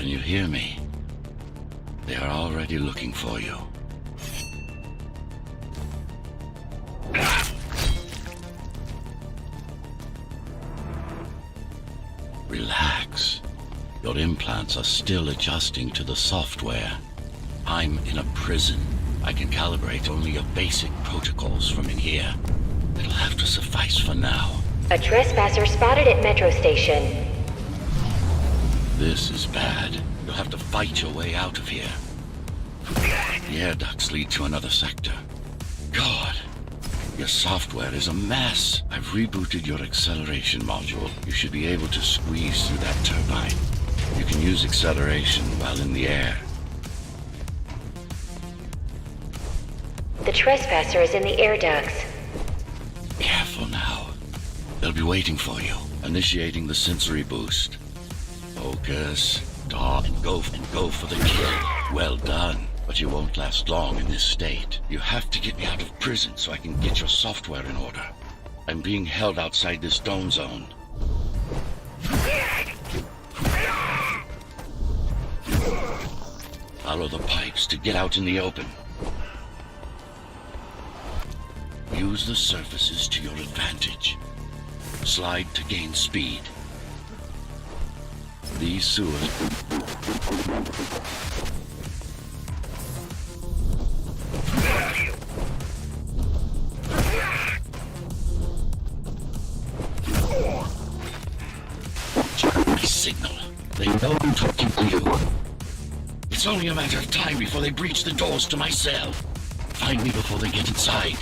Can you hear me? They are already looking for you. Relax. Your implants are still adjusting to the software. I'm in a prison. I can calibrate only your basic protocols from in here. It'll have to suffice for now. A trespasser spotted at Metro Station. This is bad. You'll have to fight your way out of here. The air ducts lead to another sector. God, your software is a mess. I've rebooted your acceleration module. You should be able to squeeze through that turbine. You can use acceleration while in the air. The trespasser is in the air ducts. Careful now. They'll be waiting for you. Initiating the sensory boost. Focus. Draw and go for the kill. Well done. But you won't last long in this state. You have to get me out of prison so I can get your software in order. I'm being held outside this dome zone. Follow the pipes to get out in the open. Use the surfaces to your advantage. Slide to gain speed. These sewers... My signal. They know I'm talking to you. It's only a matter of time before they breach the doors to my cell. Find me before they get inside.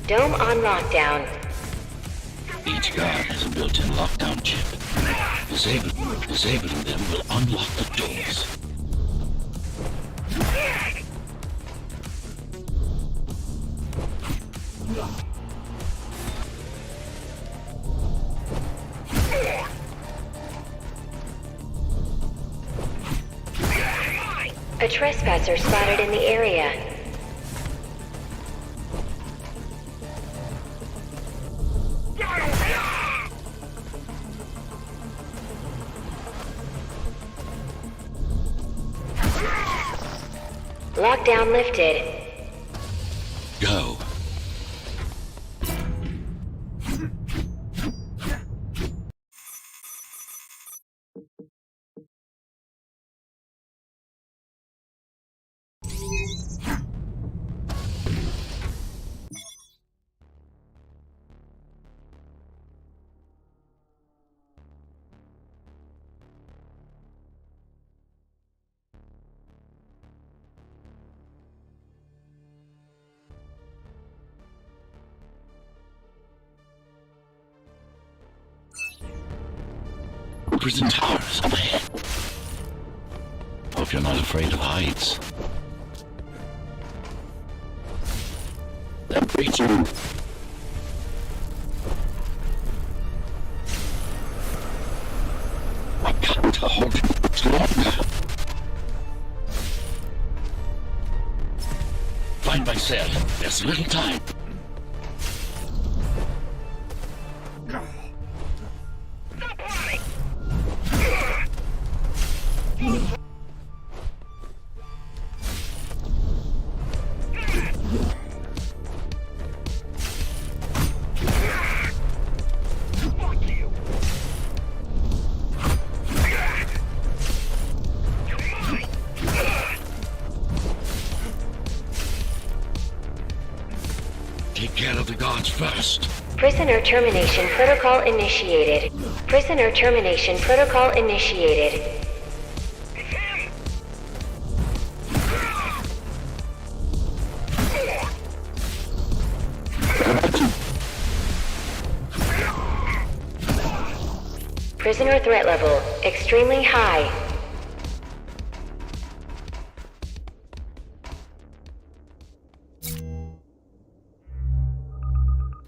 Dome on lockdown. Each guard has a built-in lockdown chip. Disabling them will unlock the doors. A trespasser spotted in the area. Lockdown lifted. Go. Prison towers up ahead. Hope you're not afraid of heights. They're breaching. I can't hold it much longer. Find my cell. There's little time. Take care of the guards first. Prisoner termination protocol initiated. Prisoner termination protocol initiated. Prisoner threat level extremely high.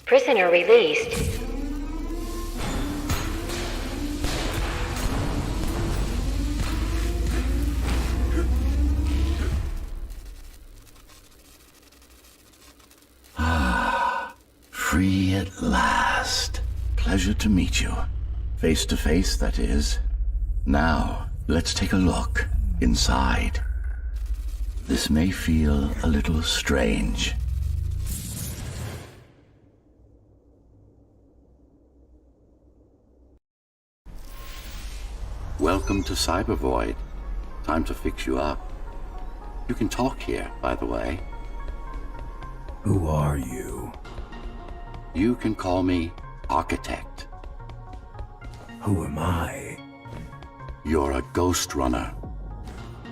Prisoner released. Free at last. Pleasure to meet you. Face to face, that is. Now, let's take a look inside. This may feel a little strange. Welcome to Cybervoid. Time to fix you up. You can talk here, by the way. Who are you? You can call me Architect. Who am I? You're a Ghostrunner.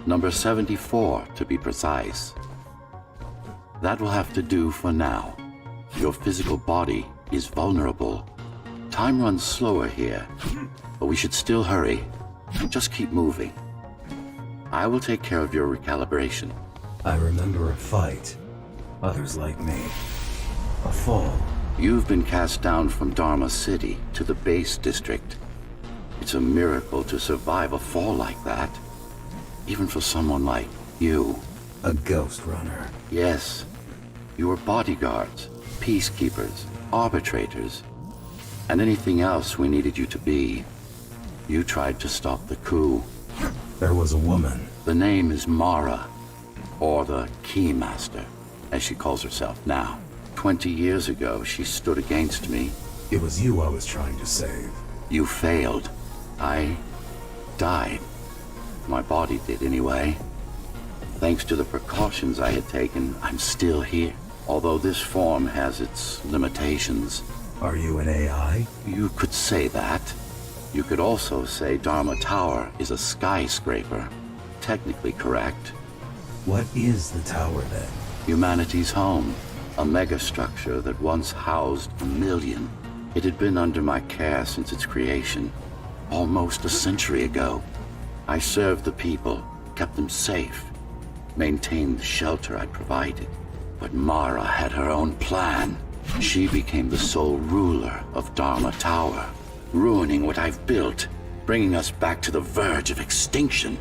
Number 74, to be precise. That will have to do for now. Your physical body is vulnerable. Time runs slower here, but we should still hurry. Just keep moving. I will take care of your recalibration. I remember a fight. Others like me. A fall. You've been cast down from Dharma City to the base district. It's a miracle to survive a fall like that. Even for someone like you. A Ghostrunner. Yes. You were bodyguards, peacekeepers, arbitrators, and anything else we needed you to be. You tried to stop the coup. There was a woman. The name is Mara, or the Keymaster, as she calls herself now. 20 years ago, she stood against me. It was you I was trying to save. You failed. I died. My body did anyway. Thanks to the precautions I had taken, I'm still here. Although this form has its limitations. Are you an AI? You could say that. You could also say Dharma Tower is a skyscraper. Technically correct. What is the tower then? Humanity's home. A megastructure that once housed 1 million. It had been under my care since its creation. Almost a century ago. I served the people, kept them safe, maintained the shelter I provided. But Mara had her own plan. She became the sole ruler of Dharma Tower, ruining what I've built, bringing us back to the verge of extinction.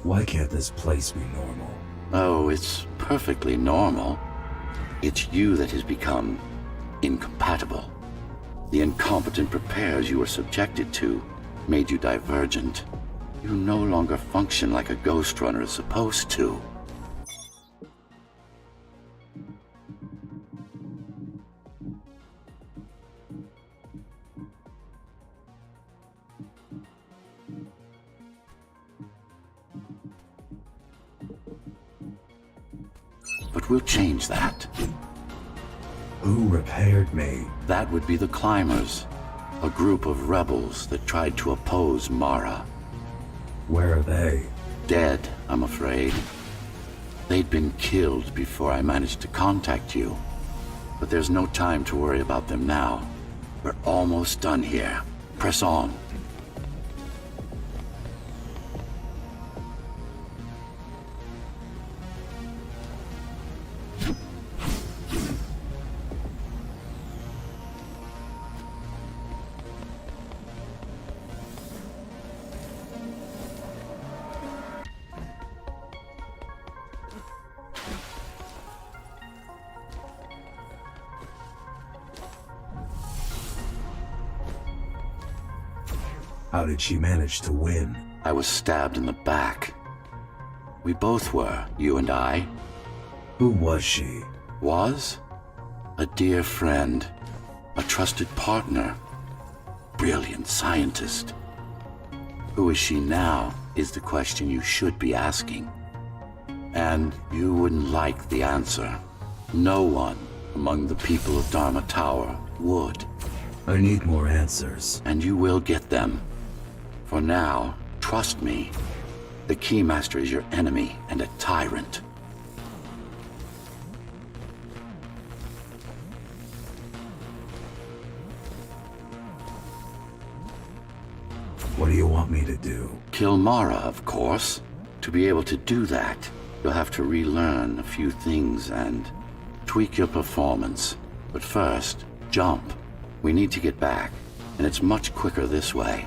Why can't this place be normal? Oh, it's perfectly normal. It's you that has become incompatible. The incompetent repairs you were subjected to made you divergent. You no longer function like a Ghostrunner is supposed to. But we'll change that. Who repaired me? That would be the Climbers, a group of rebels that tried to oppose Mara. Where are they? Dead, I'm afraid. They'd been killed before I managed to contact you. But there's no time to worry about them now. We're almost done here. Press on. How did she manage to win? I was stabbed in the back. We both were, you and I. Who was she? Was? A dear friend. A trusted partner. Brilliant scientist. Who is she now is the question you should be asking. And you wouldn't like the answer. No one among the people of Dharma Tower would. I need more answers. And you will get them. For now, trust me. The Keymaster is your enemy and a tyrant. What do you want me to do? Kill Mara, of course. To be able to do that, you'll have to relearn a few things and tweak your performance. But first, jump. We need to get back, and it's much quicker this way.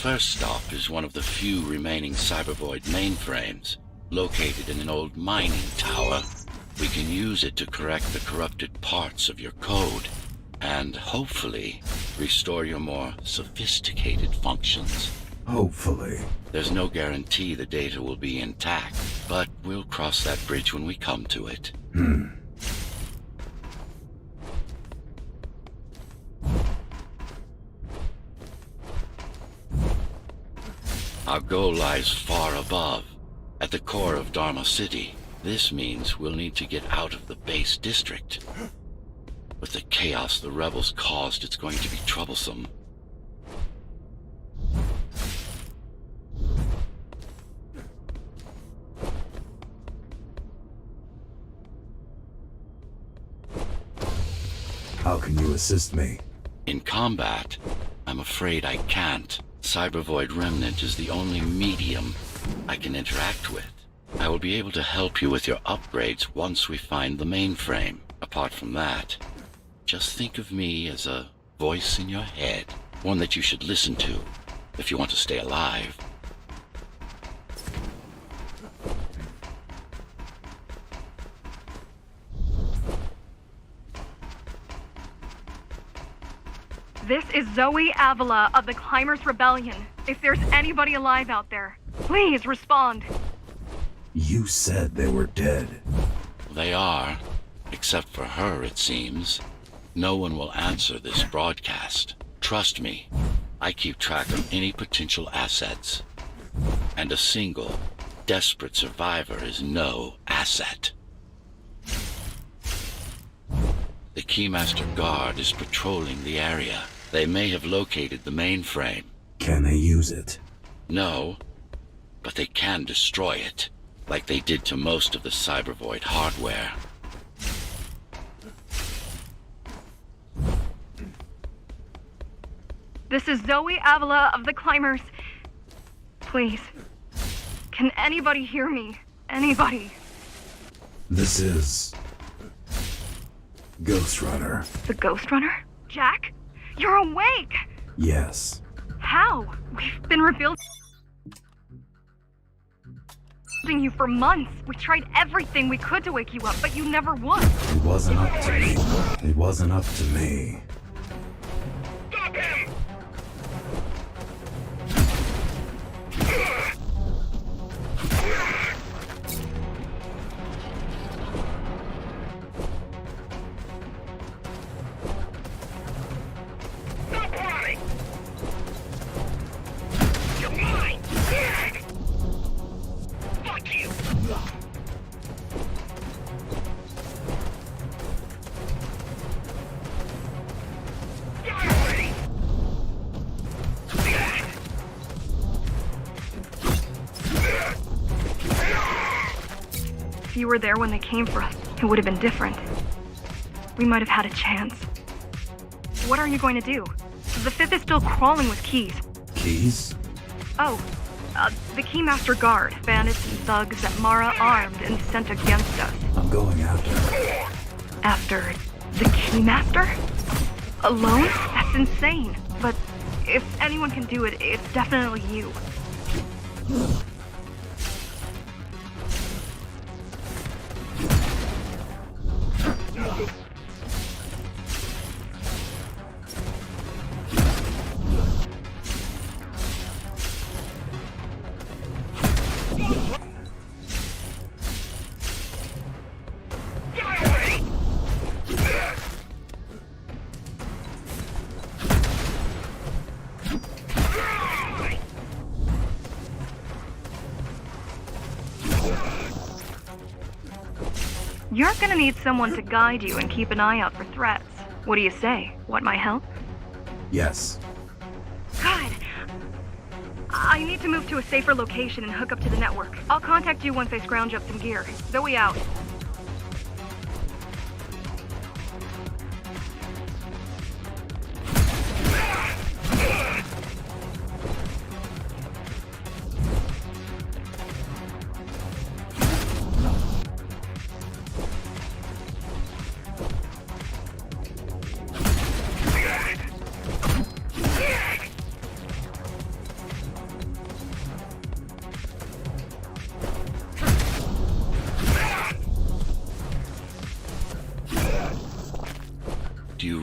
first stop is one of the few remaining Cybervoid mainframes, located in an old mining tower. We can use it to correct the corrupted parts of your code, and hopefully restore your more sophisticated functions. Hopefully. There's no guarantee the data will be intact, but we'll cross that bridge when we come to it. Our goal lies far above, at the core of Dharma City. This means we'll need to get out of the base district. With the chaos the rebels caused, it's going to be troublesome. How can you assist me? In combat, I'm afraid I can't. Cybervoid Remnant is the only medium I can interact with. I will be able to help you with your upgrades once we find the mainframe. Apart from that, just think of me as a voice in your head, one that you should listen to if you want to stay alive. This is Zoe Avila of the Climbers Rebellion. If there's anybody alive out there, please respond. You said they were dead. They are, except for her, it seems. No one will answer this broadcast. Trust me, I keep track of any potential assets. And a single, desperate survivor is no asset. The Keymaster Guard is patrolling the area. They may have located the mainframe. Can they use it? No, but they can destroy it, like they did to most of the Cybervoid hardware. This is Zoe Avila of the Climbers. Please, can anybody hear me? Anybody? This is... Ghostrunner. The Ghostrunner? Jack? You're awake! Yes. How? We've been rebuilding you for months. We tried everything we could to wake you up, but you never would. It wasn't up to me. It wasn't up to me. Stop him! Stop running! You're mine! Fuck you! Die already! If you were there when they came for us, it would have been different. We might have had a chance. What are you going to do? The Fifth is still crawling with keys. Keys? Oh, the Keymaster Guard, bandits and thugs that Mara armed and sent against us. I'm going after her. After the Keymaster? Alone? That's insane. But if anyone can do it, it's definitely you. Die already! You're gonna need someone to guide you and keep an eye out for threats. What do you say? Want my help? Yes. Good. I need to move to a safer location and hook up to the network. I'll contact you once I scrounge up some gear. Zoe out.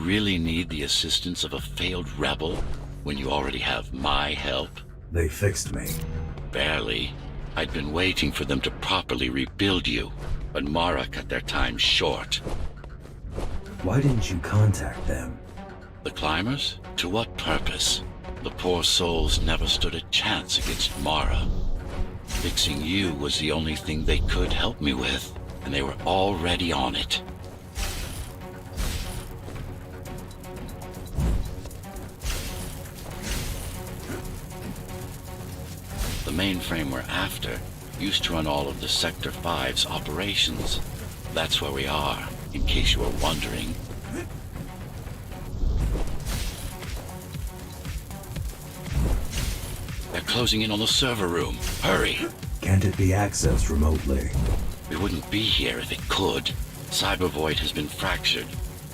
really need the assistance of a failed rebel when you already have my help? They fixed me. Barely. I'd been waiting for them to properly rebuild you, but Mara cut their time short. Why didn't you contact them? The climbers? To what purpose? The poor souls never stood a chance against Mara. Fixing you was the only thing they could help me with, and they were already on it. The mainframe we're after used to run all of the Sector 5's operations. That's where we are, in case you were wondering. They're closing in on the server room. Hurry! Can't it be accessed remotely? We wouldn't be here if it could. Cyber Void has been fractured,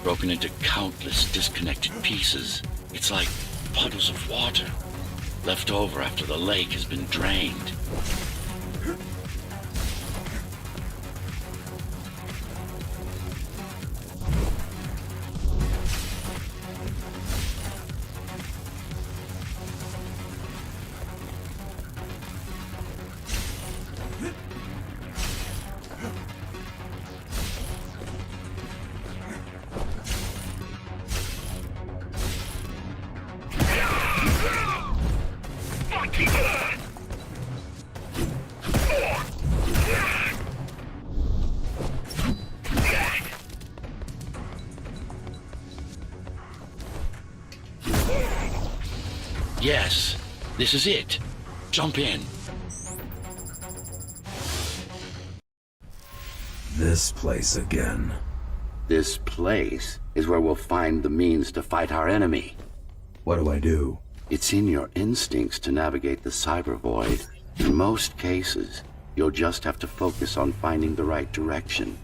broken into countless disconnected pieces. It's like puddles of water, left over after the lake has been drained. Yes, this is it. Jump in. This place again. This place is where we'll find the means to fight our enemy. What do I do? It's in your instincts to navigate the cyber void. In most cases, you'll just have to focus on finding the right direction.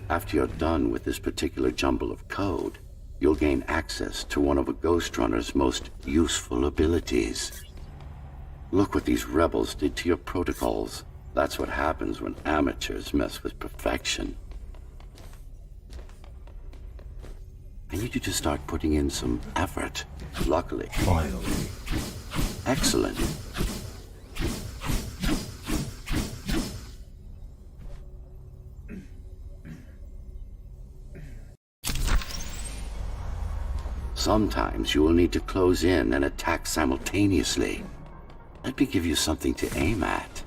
After you're done with this particular jumble of code, you'll gain access to one of a Ghostrunner's most useful abilities. Look what these rebels did to your protocols. That's what happens when amateurs mess with perfection. I need you to start putting in some effort. Luckily. Finally. Excellent. Sometimes you will need to close in and attack simultaneously. Let me give you something to aim at.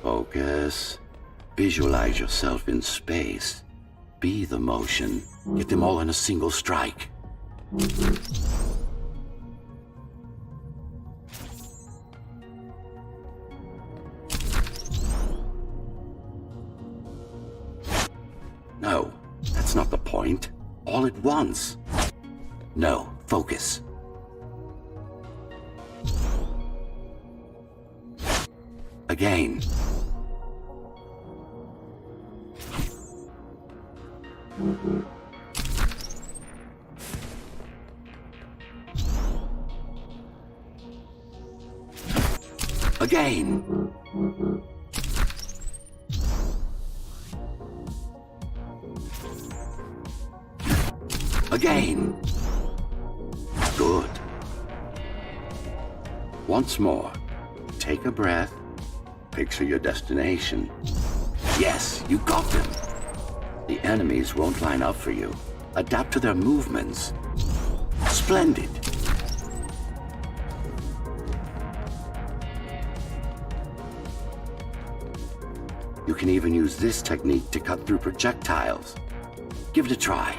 Focus. Visualize yourself in space. Be the motion. Get them all in a single strike. No, that's not the point. All at once. No, focus. Again. Again. Again. Good. Once more. Take a breath. Picture your destination. Yes, you got them. The enemies won't line up for you. Adapt to their movements. Splendid. You can even use this technique to cut through projectiles. Give it a try.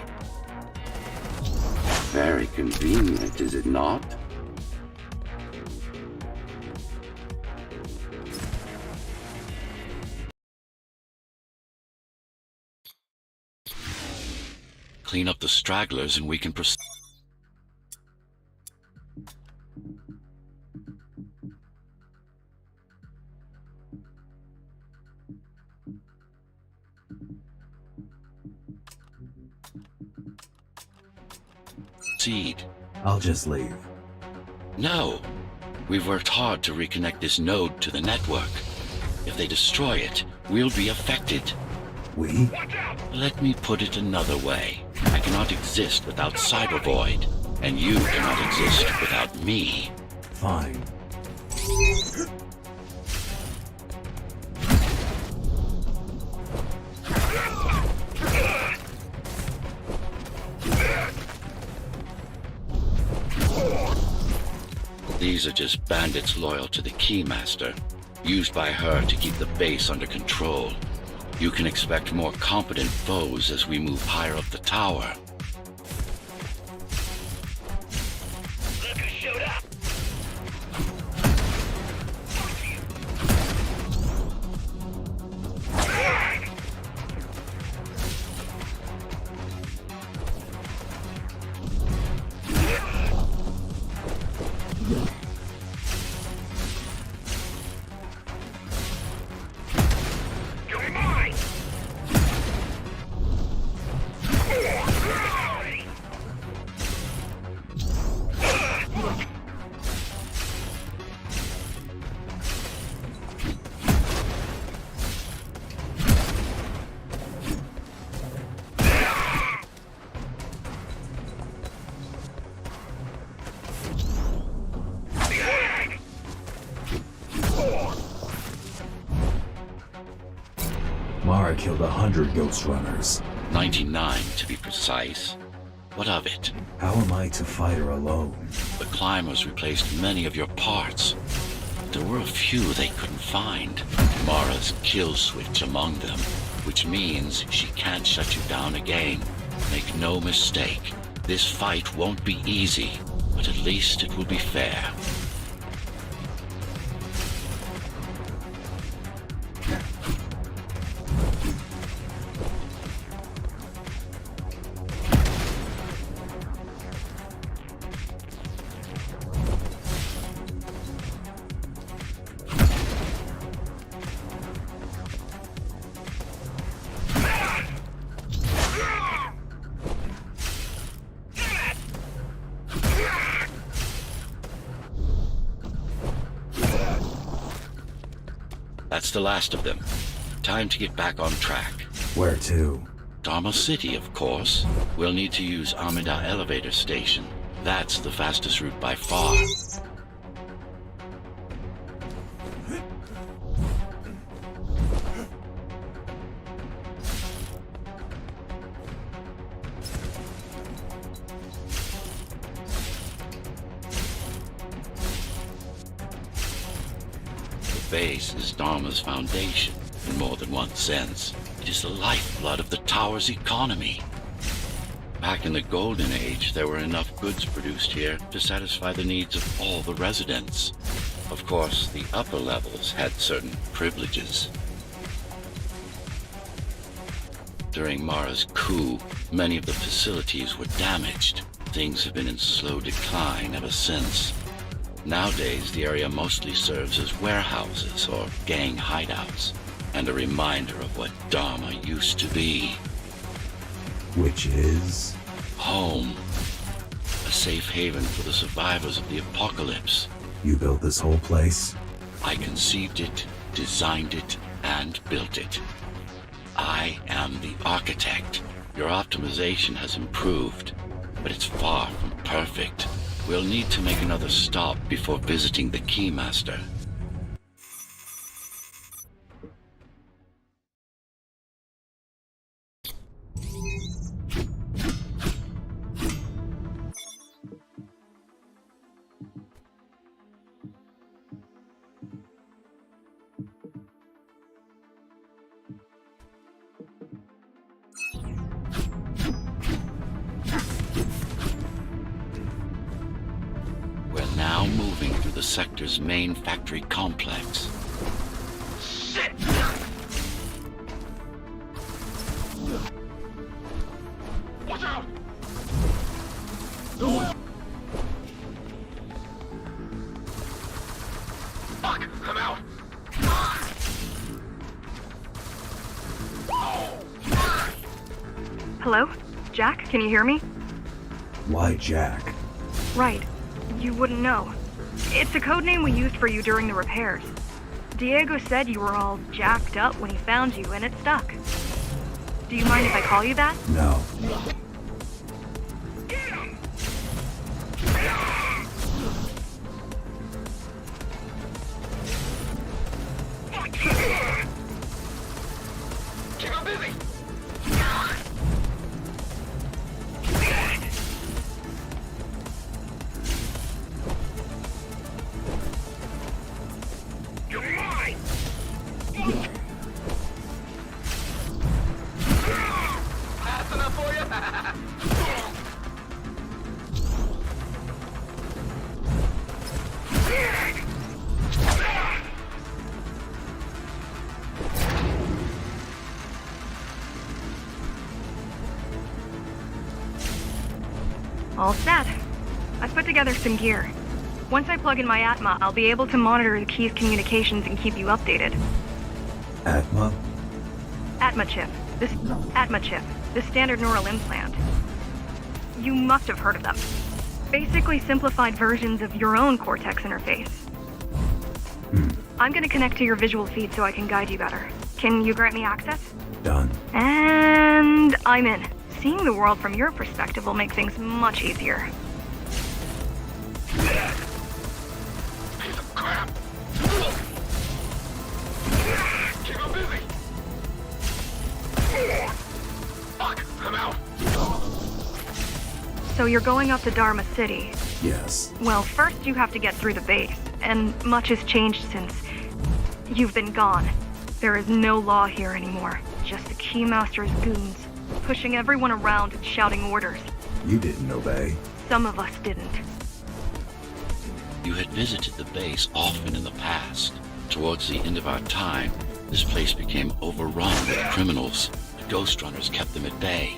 Very convenient, is it not? Clean up the stragglers and we can proceed. I'll just leave. No. We've worked hard to reconnect this node to the network. If they destroy it, we'll be affected. We? Let me put it another way. I cannot exist without Cybervoid, and you cannot exist without me. Fine. These are just bandits loyal to the Keymaster, used by her to keep the base under control. You can expect more competent foes as we move higher up the tower. Look who showed up! You're mine! Mara killed 100 Ghostrunners. 99 to be precise. What of it? How am I to fight her alone? The climbers replaced many of your parts. There were a few they couldn't find. Mara's kill switch among them, which means she can't shut you down again. Make no mistake, this fight won't be easy, but at least it will be fair. That's the last of them. Time to get back on track. Where to? Dharma City, of course. We'll need to use Amida Elevator Station. That's the fastest route by far. The base is Dharma's foundation, in more than one sense. It is the lifeblood of the tower's economy. Back in the Golden Age, there were enough goods produced here to satisfy the needs of all the residents. Of course, the upper levels had certain privileges. During Mara's coup, many of the facilities were damaged. Things have been in slow decline ever since. Nowadays, the area mostly serves as warehouses or gang hideouts, and a reminder of what Dharma used to be. Which is? Home. A safe haven for the survivors of the apocalypse. You built this whole place? I conceived it, designed it, and built it. I am the architect. Your optimization has improved, but it's far from perfect. We'll need to make another stop before visiting the Keymaster. Now moving through the sector's main factory complex. Shit! Watch out! Fuck! I'm out! Hello? Jack, can you hear me? Why Jack? Right. You wouldn't know. It's a code name we used for you during the repairs. Diego said you were all jacked up when he found you, and it stuck. Do you mind if I call you that? No. All set. I've put together some gear. Once I plug in my Atma, I'll be able to monitor the key's communications and keep you updated. Atma? Atma chip. This standard neural implant. You must have heard of them. Basically simplified versions of your own Cortex interface. I'm gonna connect to your visual feed so I can guide you better. Can you grant me access? Done. And I'm in. Seeing the world from your perspective will make things much easier. Piece of crap! Keep him busy! Fuck, I'm out! So you're going up to Dharma City. Yes. Well, first you have to get through the base, and much has changed since you've been gone. There is no law here anymore, just the Keymaster's goons, pushing everyone around and shouting orders. You didn't obey. Some of us didn't. You had visited the base often in the past. Towards the end of our time, this place became overrun with criminals. The Ghostrunners kept them at bay,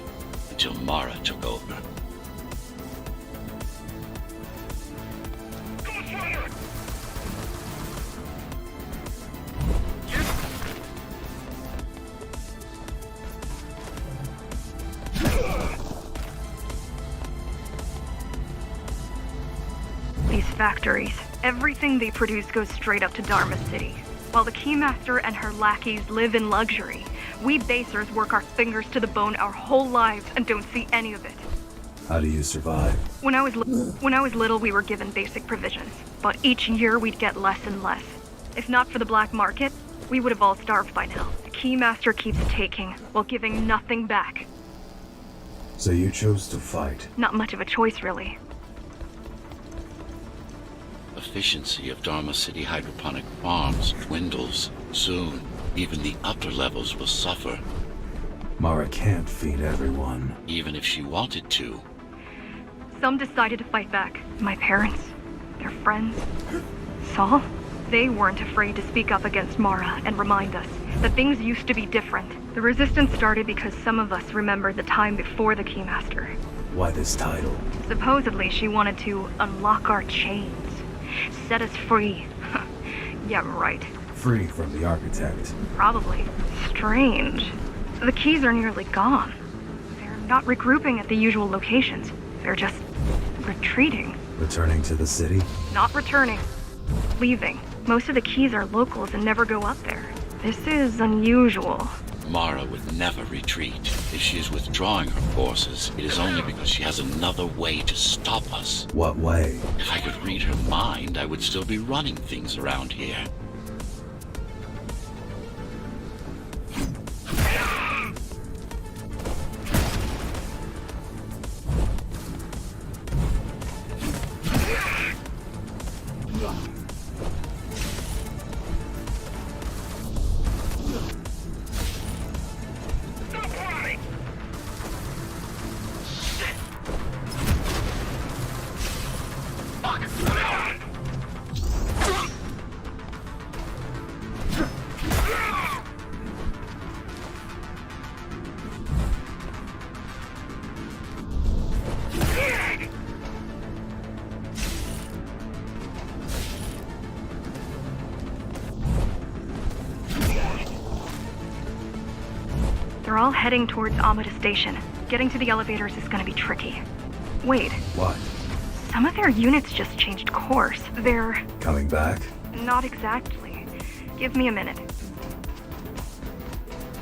until Mara took over. Ghostrunner! These factories, everything they produce goes straight up to Dharma City. While the Keymaster and her lackeys live in luxury, we basers work our fingers to the bone our whole lives and don't see any of it. How do you survive? When I was little, we were given basic provisions, but each year we'd get less and less. If not for the black market, we would have all starved by now. The Keymaster keeps taking, while giving nothing back. So you chose to fight. Not much of a choice, really. Efficiency of Dharma City hydroponic farms dwindles. Soon, even the upper levels will suffer, Mara can't feed everyone. even if she wanted to. Some decided to fight back. My parents, their friends, Saul. They weren't afraid to speak up against Mara and remind us that things used to be different. The resistance started because some of us remembered the time before the Keymaster. Why this title? Supposedly, she wanted to unlock our chains, set us free. Yeah, right. Free from the architect. Probably. Strange. The keys are nearly gone. They're not regrouping at the usual locations. They're just retreating. Returning to the city? Not returning. Leaving. Most of the keys are locals and never go up there. This is unusual. Mara would never retreat. If she is withdrawing her forces, it is only because she has another way to stop us. What way? If I could read her mind, I would still be running things around here. Stop running! Shit! Fuck, I'm out! They're all heading towards Amada Station. Getting to the elevators is gonna be tricky. Wait, What? some of their units just changed course. They're... Coming back? not exactly. Give me a minute.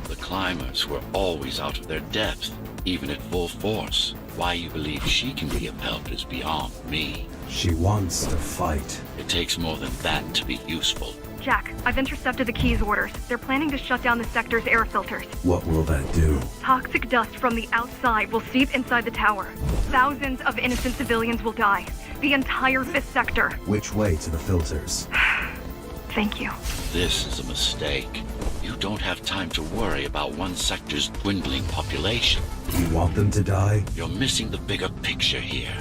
The climbers were always out of their depth, even at full force. Why you believe she can be of help is beyond me. She wants to fight. It takes more than that to be useful. Jack, I've intercepted the Key's orders. They're planning to shut down the sector's air filters. What will that do? Toxic dust from the outside will seep inside the tower. Thousands of innocent civilians will die. The entire 5th sector. Which way to the filters? Thank you. This is a mistake. You don't have time to worry about one sector's dwindling population. You want them to die? You're missing the bigger picture here.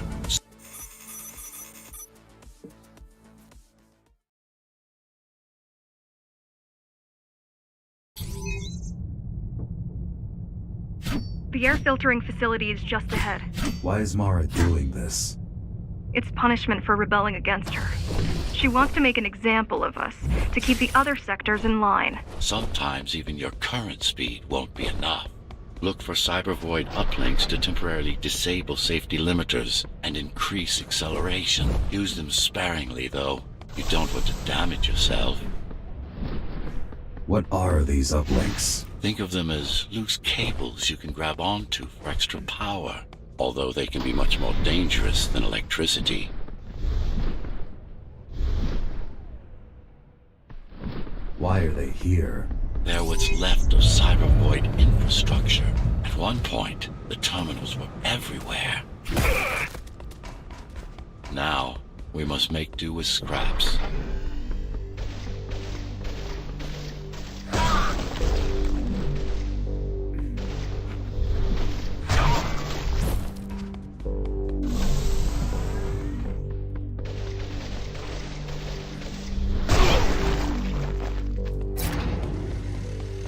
The air filtering facility is just ahead. Why is Mara doing this? It's punishment for rebelling against her. She wants to make an example of us, to keep the other sectors in line. Sometimes even your current speed won't be enough. Look for cybervoid uplinks to temporarily disable safety limiters and increase acceleration. Use them sparingly, though. You don't want to damage yourself. What are these uplinks? Think of them as loose cables you can grab onto for extra power, although they can be much more dangerous than electricity. Why are they here? They're what's left of cybervoid infrastructure. At one point, the terminals were everywhere. Now, we must make do with scraps.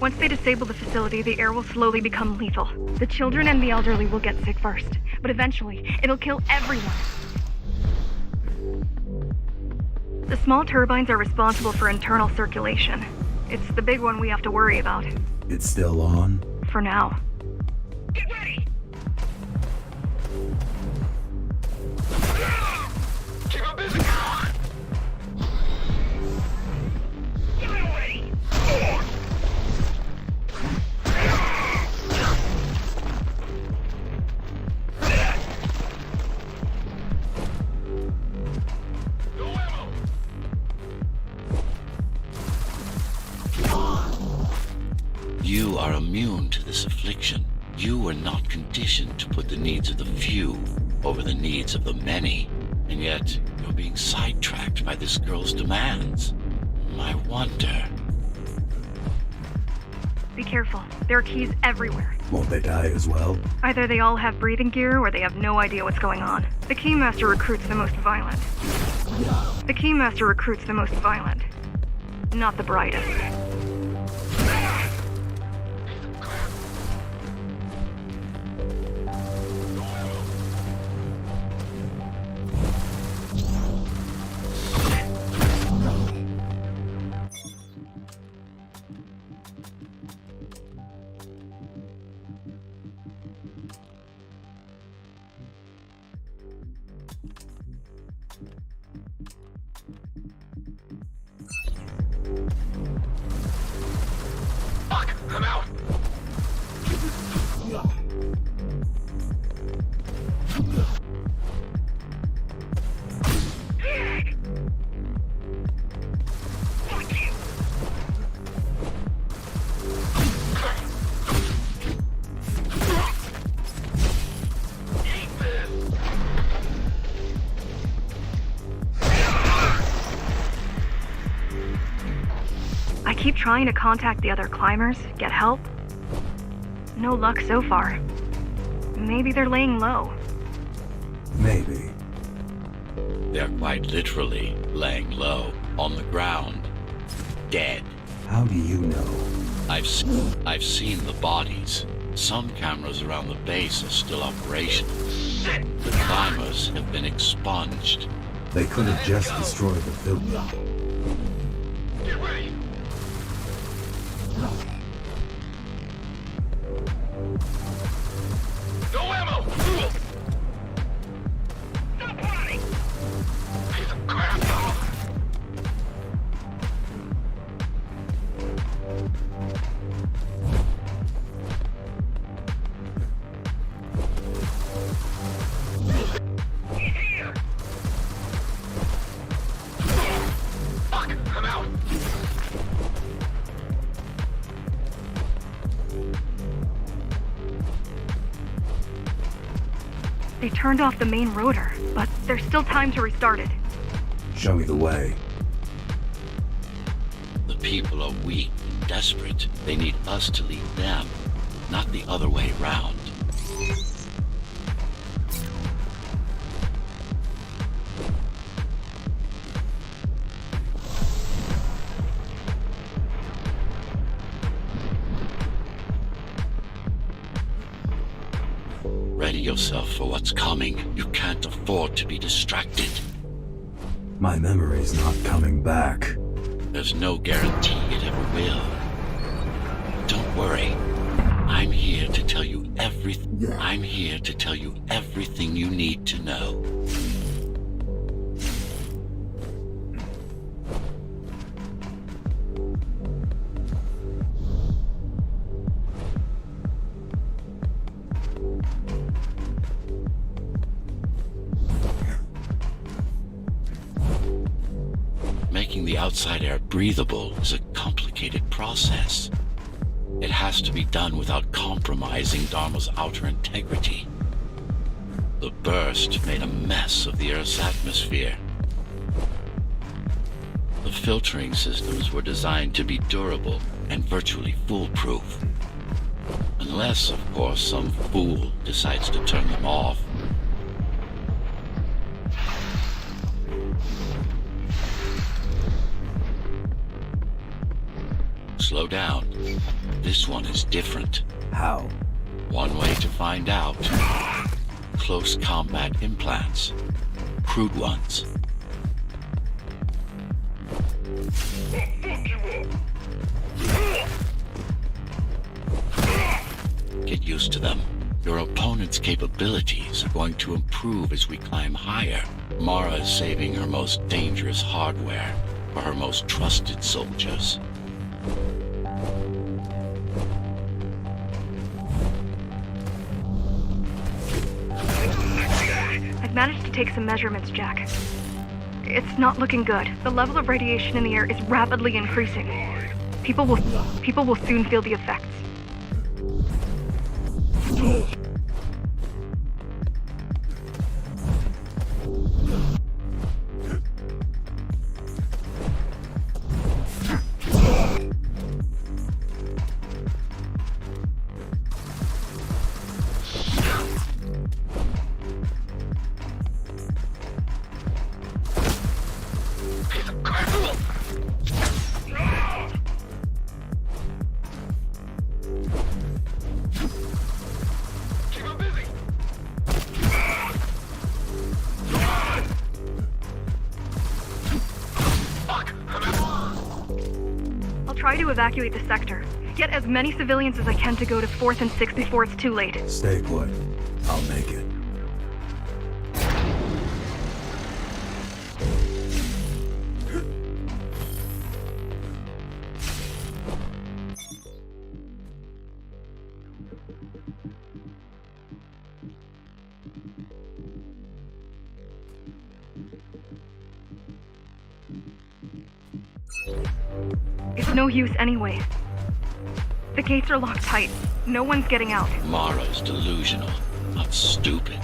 Once they disable the facility, the air will slowly become lethal. The children and the elderly will get sick first, but eventually, it'll kill everyone. The small turbines are responsible for internal circulation. It's the big one we have to worry about. It's still on? For now. Get ready! Keep them busy! Get away! No ammo! You are immune to this affliction. You were not conditioned to put the needs of the few over the needs of the many. And yet, you're being sidetracked by this girl's demands. I wonder. Be careful. There are keys everywhere. Won't they die as well? Either they all have breathing gear or they have no idea what's going on. The Keymaster recruits the most violent. The Keymaster recruits the most violent. Not the brightest. Fuck! I'm out! Fuck you! Eat this! I keep trying to contact the other climbers, get help. No luck so far. Maybe they're laying low. Maybe. They're quite literally laying low on the ground, dead. How do you know? I've seen the bodies. Some cameras around the base are still operational. The climbers have been expunged. They could have just destroyed the filter. Get ready! No ammo! Stop running! Piece of crap! He's here! Fuck! I'm out! They turned off the main rotor, but there's still time to restart it. Show me the way. The people are weak and desperate. They need us to lead them, not the other way round. Ready yourself for what's coming. You can't afford to be distracted. My memory's not coming back. There's no guarantee it ever will. Don't worry. I'm here to tell you everything. I'm here to tell you everything you need to know. Making the outside air breathable is a complicated process. It has to be done without compromising Dharma's outer integrity. The burst made a mess of the Earth's atmosphere. The filtering systems were designed to be durable and virtually foolproof. Unless, of course, some fool decides to turn them off. Slow down. This one is different. How? One way to find out. Close combat implants. Crude ones. Get used to them. Your opponent's capabilities are going to improve as we climb higher. Mara is saving her most dangerous hardware for her most trusted soldiers. I've managed to take some measurements, Jack. It's not looking good. The level of radiation in the air is rapidly increasing. People will soon feel the effects. Try to evacuate the sector. Get as many civilians as I can to go to 4th and 6th before it's too late. Stay put. I'll make it. It's no use anyway. The gates are locked tight. No one's getting out. Mara's delusional, not stupid.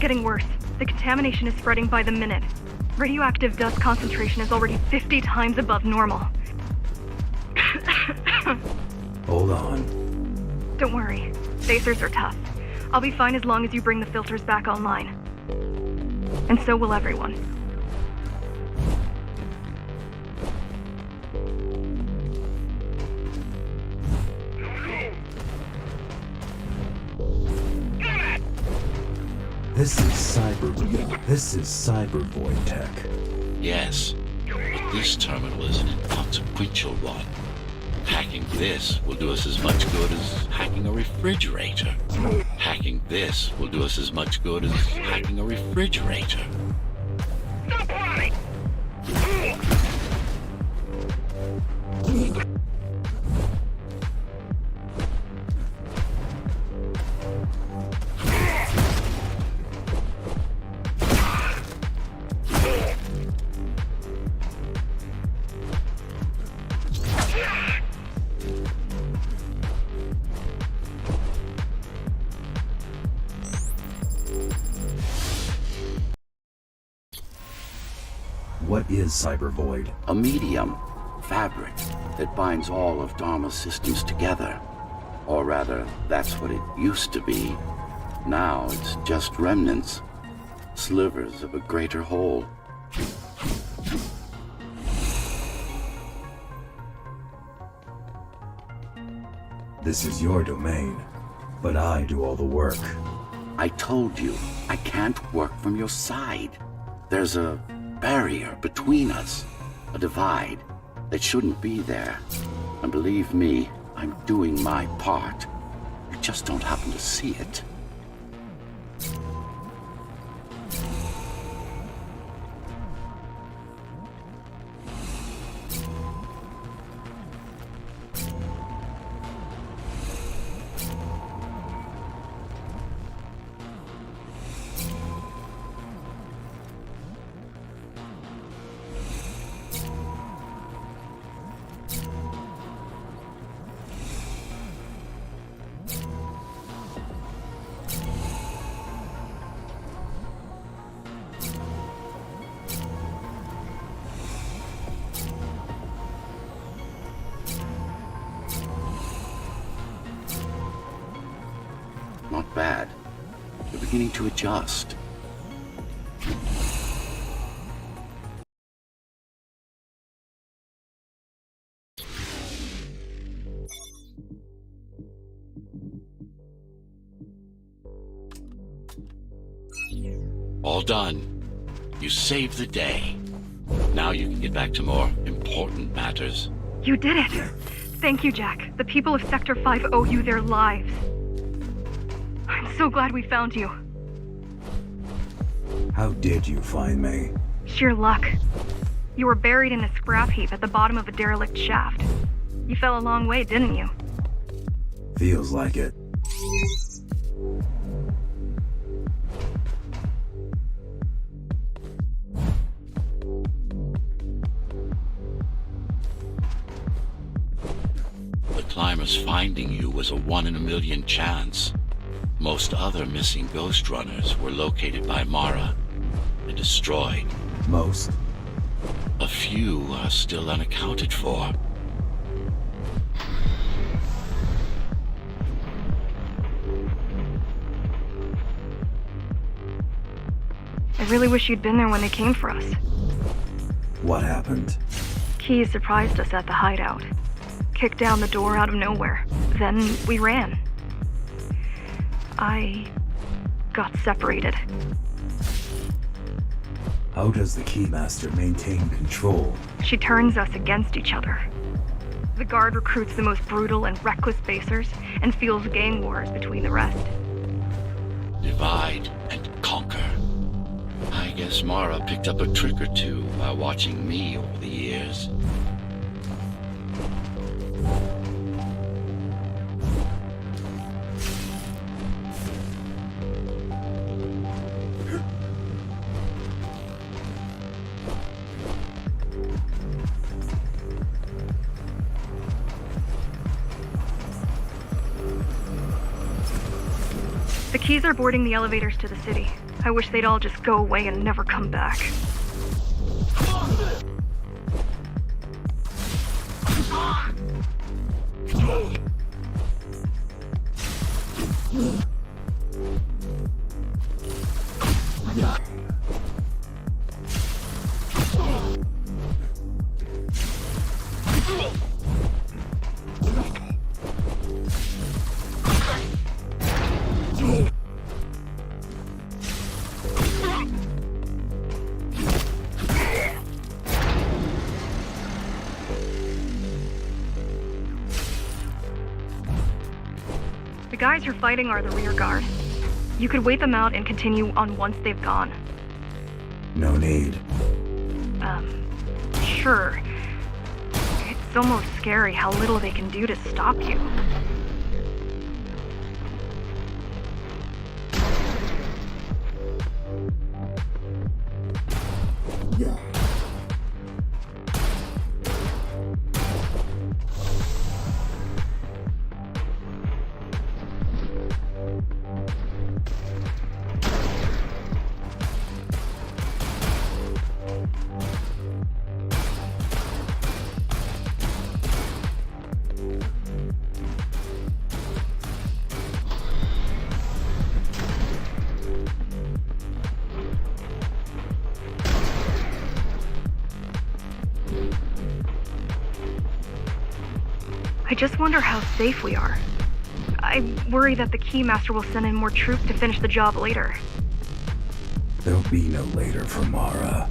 getting worse. The contamination is spreading by the minute. Radioactive dust concentration is already 50 times above normal. Hold on. Don't worry. Spacers are tough. I'll be fine as long as you bring the filters back online. And so will everyone. This is cyber void tech. Yes, but this terminal is an inconsequential one. Hacking this will do us as much good as hacking a refrigerator. Hacking this will do us as much good as hacking a refrigerator. Stop running! What is cyber void? A medium, fabric, that binds all of Dharma's systems together. Or rather, that's what it used to be. Now it's just remnants, slivers of a greater whole. This is your domain, but I do all the work. I told you, I can't work from your side. There's a barrier between us, a divide that shouldn't be there. And believe me, I'm doing my part. You just don't happen to see it. Not bad. You're beginning to adjust. All done. You saved the day. Now you can get back to more important matters. You did it! Thank you, Jack. The people of Sector 5 owe you their lives. I'm so glad we found you. How did you find me? Sheer luck. You were buried in a scrap heap at the bottom of a derelict shaft. You fell a long way, didn't you? Feels like it. The climbers finding you was a 1 in a million chance. Most other missing Ghostrunners were located by Mara and destroyed. Most? A few are still unaccounted for. I really wish you'd been there when they came for us. What happened? Key surprised us at the hideout. Kicked down the door out of nowhere. Then we ran. I got separated. How does the Keymaster maintain control? She turns us against each other. The Guard recruits the most brutal and reckless basers and fuels gang wars between the rest. Divide and conquer. I guess Mara picked up a trick or two by watching me over the years. Keys are boarding the elevators to the city. I wish they'd all just go away and never come back. The guys you're fighting are the rear guard. You could wait them out and continue on once they've gone. No need. Sure. It's almost scary how little they can do to stop you. I just wonder how safe we are. I worry that the Keymaster will send in more troops to finish the job later. There'll be no later for Mara.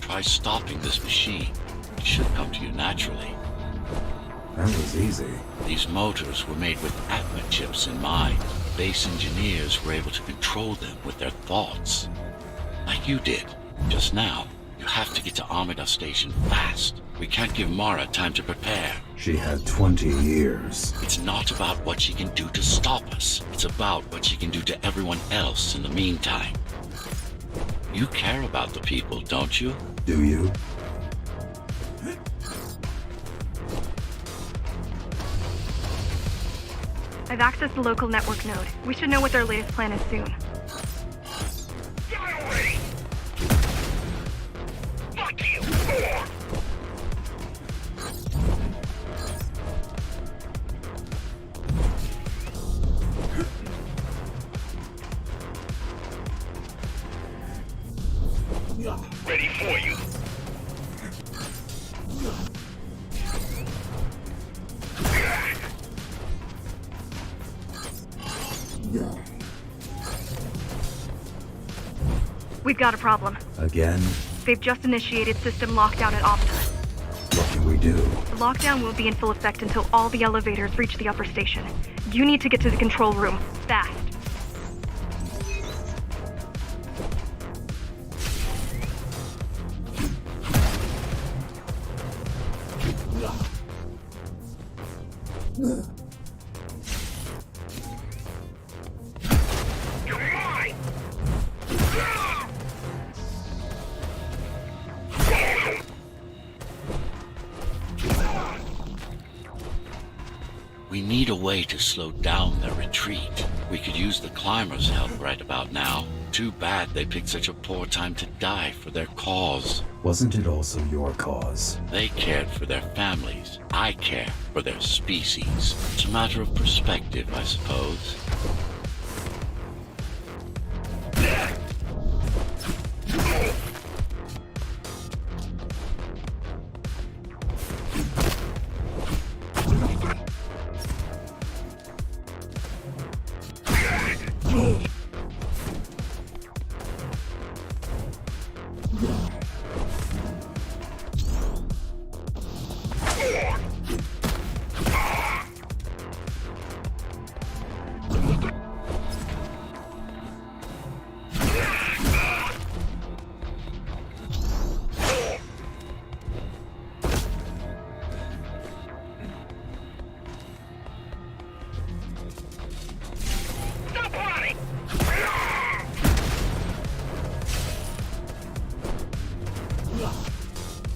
Try stopping this machine. It should come to you naturally. That was easy. These motors were made with Atma chips in mind. Base engineers were able to control them with their thoughts. Like you did, just now. You have to get to Amida Station fast. We can't give Mara time to prepare. She had 20 years. It's not about what she can do to stop us. It's about what she can do to everyone else in the meantime. You care about the people, don't you? Do you? I've accessed the local network node. We should know what their latest plan is soon. Die already! Fuck you! Ready for you. We've got a problem. Again? They've just initiated system lockdown at Amida. What can we do? The lockdown won't be in full effect until all the elevators reach the upper station. You need to get to the control room, fast. You're mine! We need a way to slow down their retreat. We could use the climbers' help right about now. Too bad they picked such a poor time to die for their cause. Wasn't it also your cause? They cared for their families. I care for their species. It's a matter of perspective, I suppose.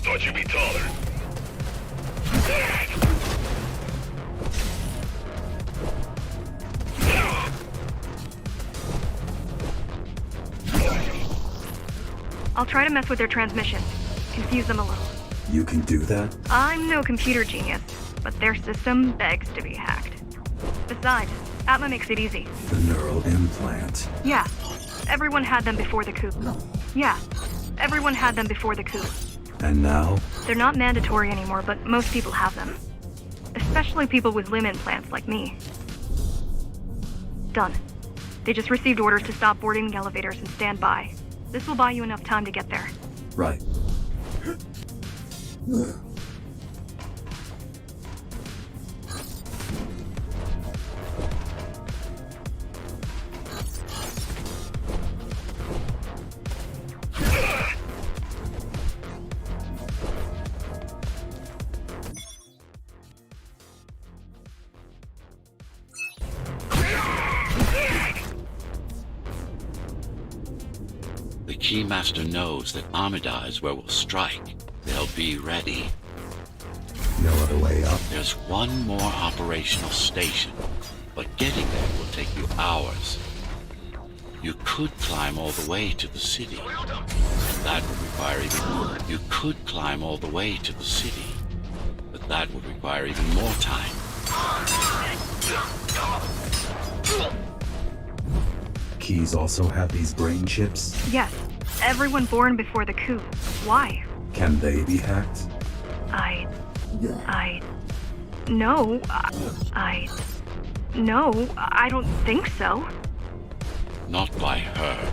Thought you'd be taller. I'll try to mess with their transmission. Confuse them a little. You can do that? I'm no computer genius, but their system begs to be hacked. Besides, Atma makes it easy. The neural implant. Yeah, everyone had them before the coup. Yeah, everyone had them before the coup. And now? They're not mandatory anymore, but most people have them. Especially people with limb implants like me. Done. They just received orders to stop boarding the elevators and stand by. This will buy you enough time to get there. Right. The Keymaster knows that Amida is where we'll strike. They'll be ready. No other way up? There's one more operational station, but getting there will take you hours. You could climb all the way to the city. That would require even more. You could climb all the way to the city, but that would require even more time. Keys also have these brain chips? Yes, everyone born before the coup. Why? Can they be hacked? No, no, I don't think so. Not by her.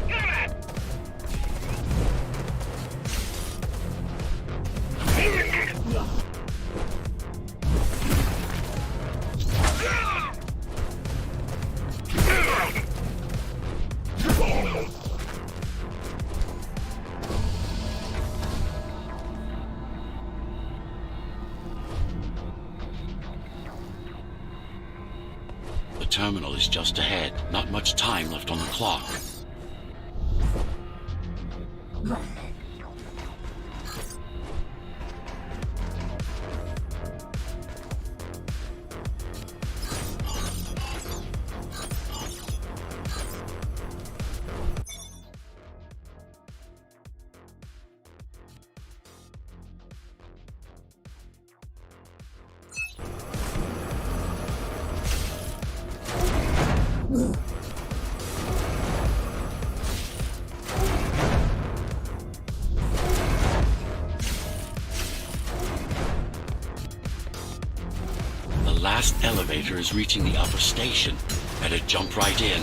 The terminal is just ahead. Not much time left on the clock. The last elevator is reaching the upper station. Better jump right in.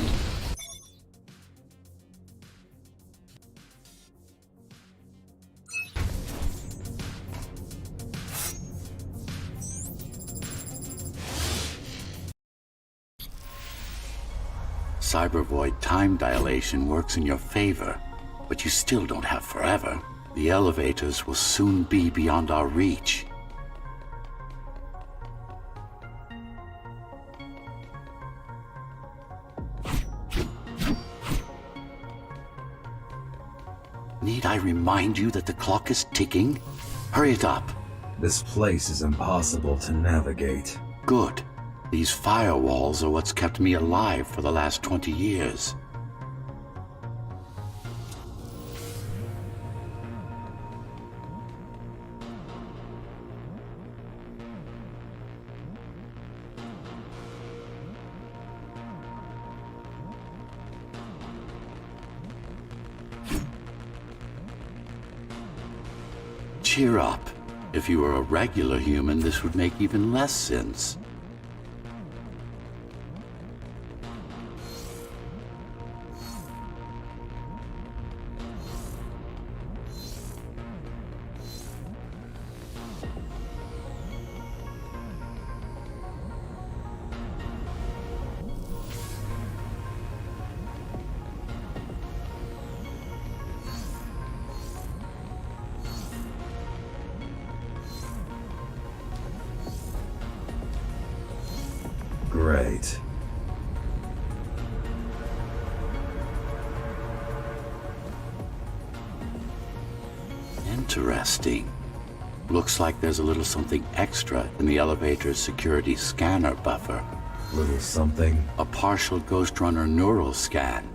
Cybervoid time dilation works in your favor, but you still don't have forever. The elevators will soon be beyond our reach. Need I remind you that the clock is ticking? Hurry it up. This place is impossible to navigate. Good. These firewalls are what's kept me alive for the last 20 years. Cheer up. If you were a regular human, this would make even less sense. Great. Interesting. Looks like there's a little something extra in the elevator's security scanner buffer. Little something. A partial Ghostrunner neural scan.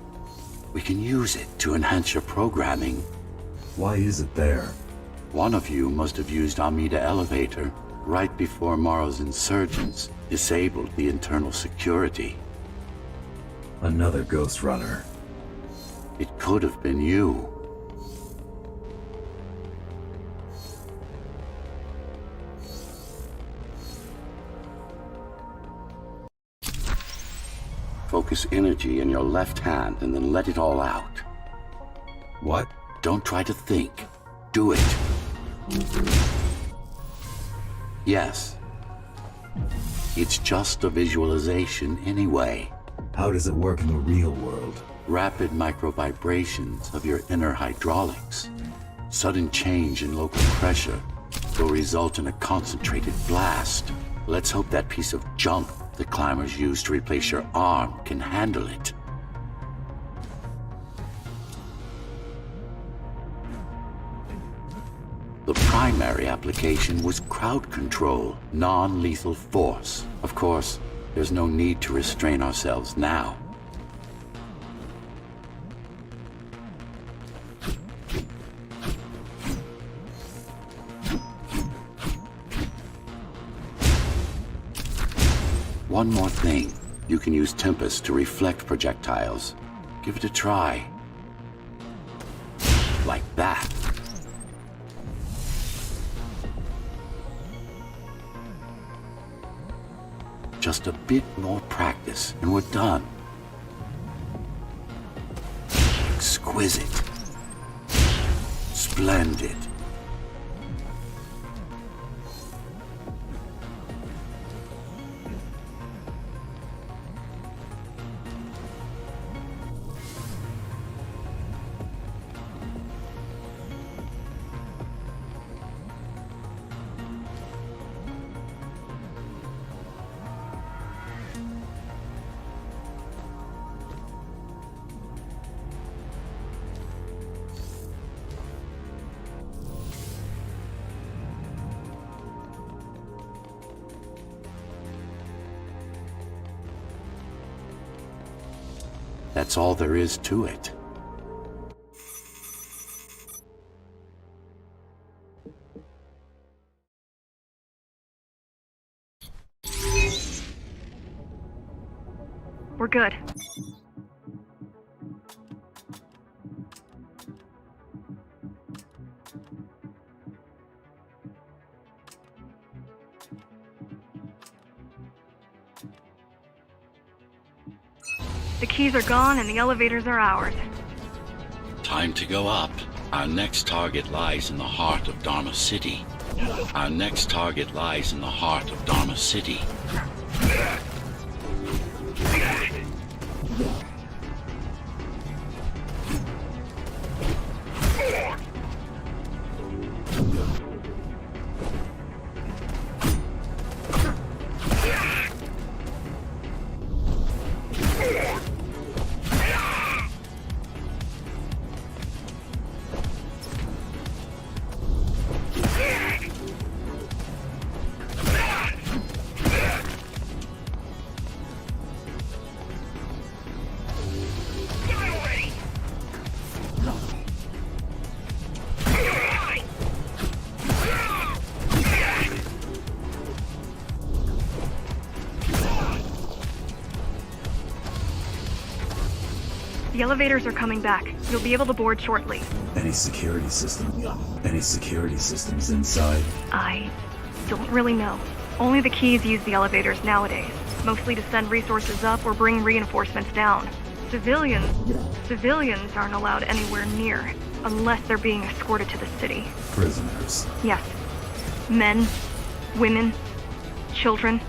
We can use it to enhance your programming. Why is it there? One of you must have used Amida Elevator right before Morrow's insurgents disabled the internal security. Another Ghostrunner. It could have been you. Focus energy in your left hand and then let it all out. What? Don't try to think. Do it. Yes. It's just a visualization anyway. How does it work in the real world? Rapid micro-vibrations of your inner hydraulics. Sudden change in local pressure will result in a concentrated blast. Let's hope that piece of junk the climbers use to replace your arm can handle it. The primary application was crowd control, non-lethal force. Of course, there's no need to restrain ourselves now. One more thing. You can use Tempest to reflect projectiles. Give it a try. Like that. Just a bit more practice, and we're done. Exquisite. Splendid. That's all there is to it. We're good. The keys are gone and the elevators are ours. Time to go up. Our next target lies in the heart of Dharma City. Our next target lies in the heart of Dharma City. The elevators are coming back. You'll be able to board shortly. Any security systems inside? I don't really know. Only the keys use the elevators nowadays, mostly to send resources up or bring reinforcements down. Civilians aren't allowed anywhere near, unless they're being escorted to the city. Prisoners. Yes. Men, women, children.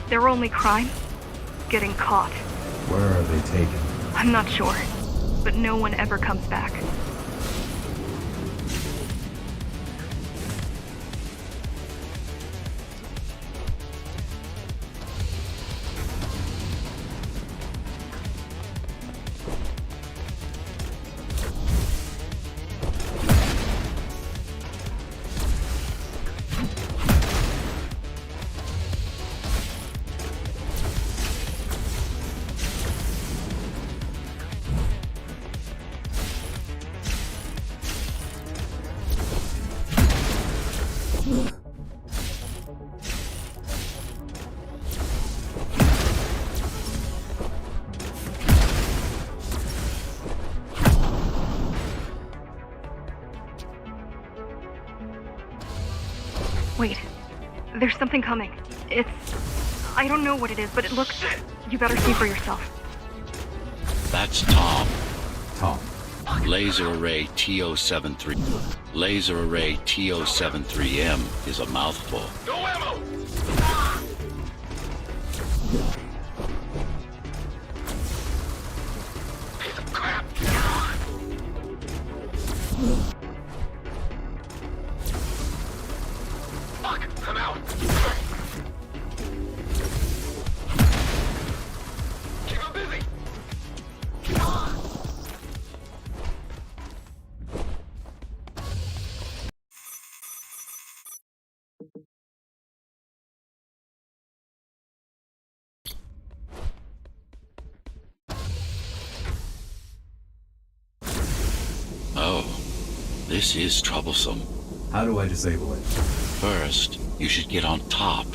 Their only crime? Getting caught. Where are they taken? I'm not sure, but no one ever comes back. Wait. There's something coming. I don't know what it is, but it looks... You better see for yourself. That's Tom. Tom. Laser array TO-73. Laser array TO-73M is a mouthful. No ammo! Piece of crap! Fuck! I'm out! Keep him busy! Oh, this is troublesome. How do I disable it? First, you should get on top.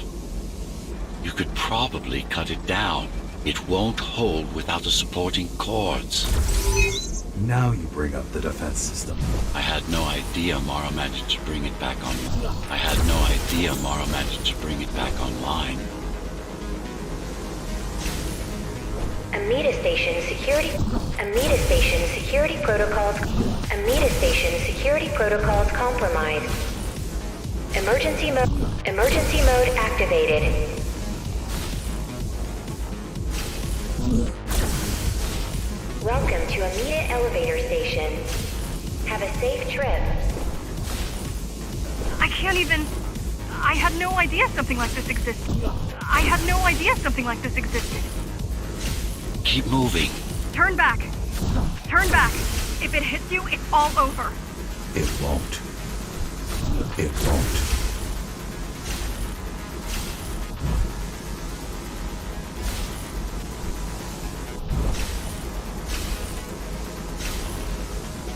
You could probably cut it down. It won't hold without the supporting cords. Now you bring up the defense system. I had no idea Mara managed to bring it back on. I had no idea Mara managed to bring it back online. Amida Station security protocols compromised. Emergency mode activated. Welcome to Amida Elevator Station. Have a safe trip. I can't even... I had no idea something like this existed. Keep moving. Turn back. Turn back. If it hits you, it's all over. It won't. It won't.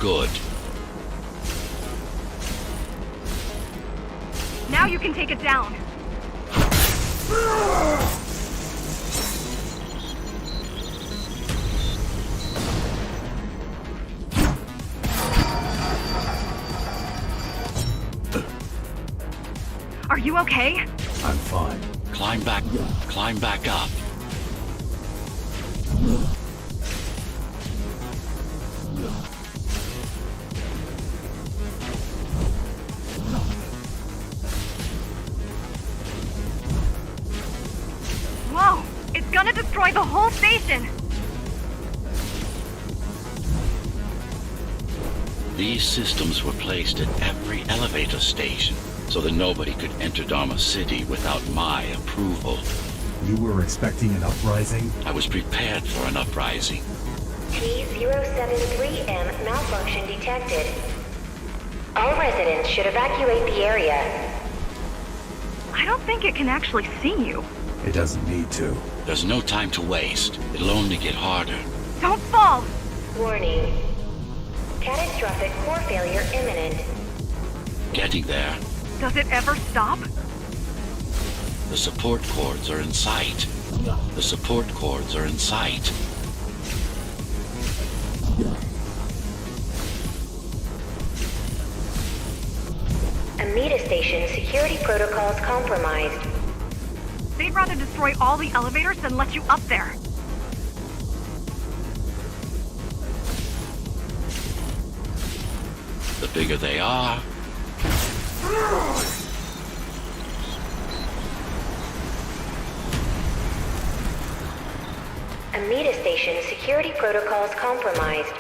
Good. Now you can take it down. Are you okay? I'm fine. Climb back up. Whoa! It's gonna destroy the whole station! These systems were placed at every elevator station, so that nobody could enter Dharma City without my approval. You were expecting an uprising? I was prepared for an uprising. T-073M malfunction detected. All residents should evacuate the area. I don't think it can actually see you. It doesn't need to. There's no time to waste. It'll only get harder. Don't fall! Warning. Catastrophic core failure imminent. Getting there. Does it ever stop? The support cords are in sight. The support cords are in sight. Amida Station security protocols compromised. They'd rather destroy all the elevators than let you up there. The bigger they are, Amida Station security protocols compromised.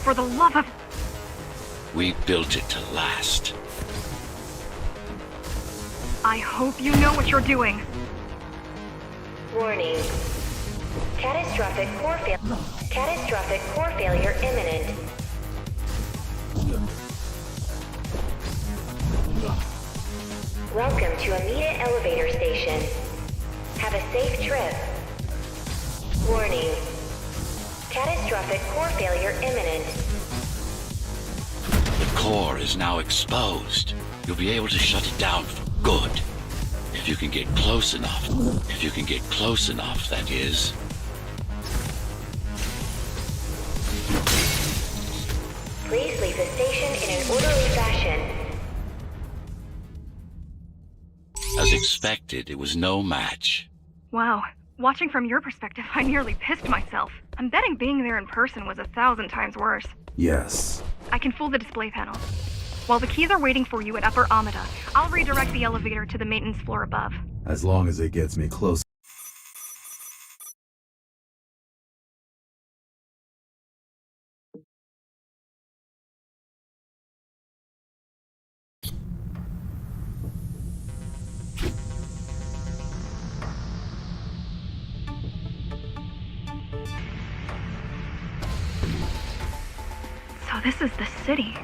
For the love of... we built it to last. I hope you know what you're doing. Warning. Catastrophic core failure imminent. Welcome to Amida Elevator Station. Have a safe trip. Warning. Catastrophic core failure imminent. The core is now exposed. You'll be able to shut it down for good. If you can get close enough. If you can get close enough, that is. Please leave the station in an orderly fashion. As expected, it was no match. Wow. Watching from your perspective, I nearly pissed myself. I'm betting being there in person was 1,000 times worse. Yes. I can fool the display panel. While the keys are waiting for you at Upper Amida, I'll redirect the elevator to the maintenance floor above. As long as it gets me close. So this is the city.